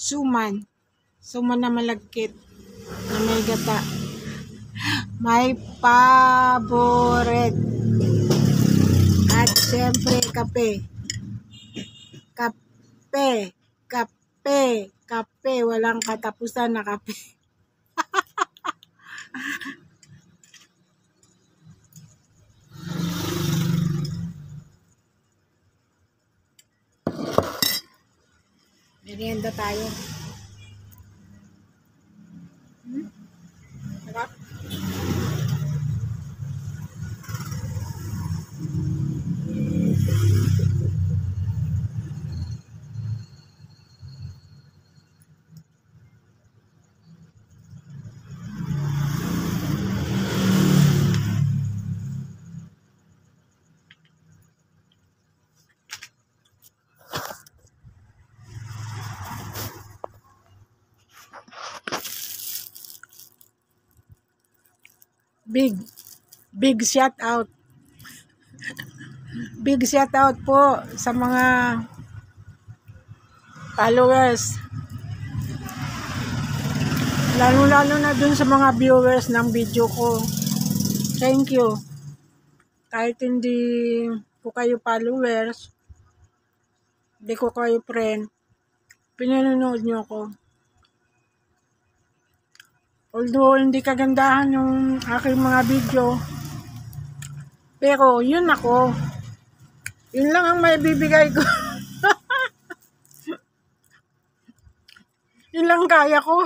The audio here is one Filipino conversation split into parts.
Suman. Suman na malagkit. Na may gata. My favorite. At syempre, kape. Kape. Kape. Kape. Walang katapusan na kape. Merienda tayo. Sarap. Big shout out. Big shout out po sa mga followers. Lalo na dun sa mga viewers ng video ko. Thank you. Kahit hindi ko kayo followers, hindi ko kayo friend, pinanonood nyo ako. Although hindi kagandahan yung aking mga video, pero yun ako. Yun lang ang maibibigay ko. Yun lang kaya ko.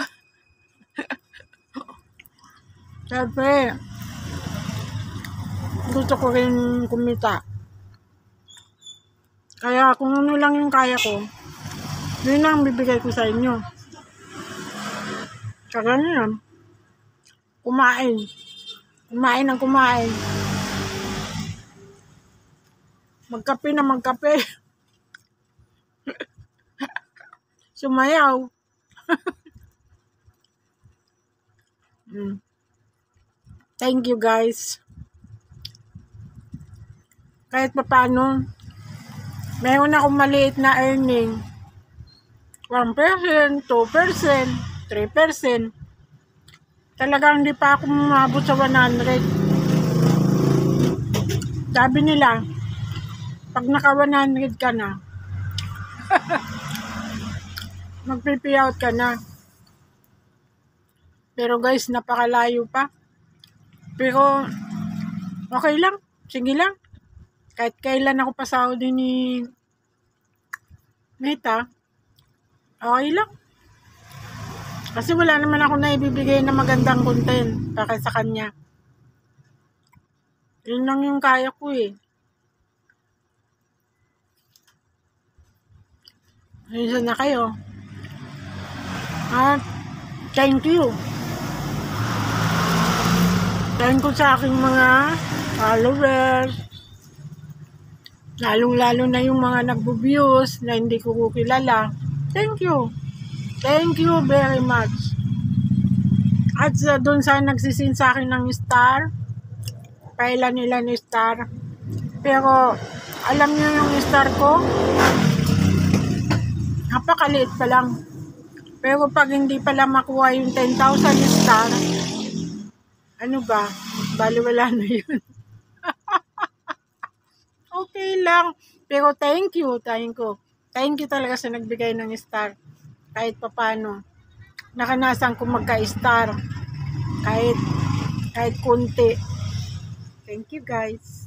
Siyempre, gusto ko rin kumita. Kaya kung ano lang yung kaya ko, yun lang bibigay ko sa inyo. Kaya ganyan. Kumain. Kumain ng kumain. Magkape na magkape. Sumayaw. Thank you guys. Kahit paano, mayroon akong maliit na earning. 1%, 2%, 3%. Talagang hindi pa ako umabot sa 100. Sabi nila, pag naka 100 ka na, mag-payout ka na. Pero guys, napakalayo pa. Pero, okay lang. Sige lang. Kahit kailan ako pasahod ni Meta, okay lang. Kasi wala naman ako na ibibigay na magandang content para sa kanya. Yun lang yung kaya ko eh. Ayun na kayo. At thank you. Thank you sa aking mga followers. Lalong-lalo na yung mga nagbo-views na hindi ko kilala. Thank you. Thank you very much. At doon sa nagsisin sa akin ng star, pailan-ilan star. Pero alam niyo yung star ko, napakaliit pa lang. Pero pag hindi pala makuha yung 10,000 star, ano ba? Baliwala na yun. Okay lang. Pero thank you. Thank you talaga sa nagbigay ng star. Kahit papano. Nakanasan ko magka-star. Kahit kunti. Thank you guys.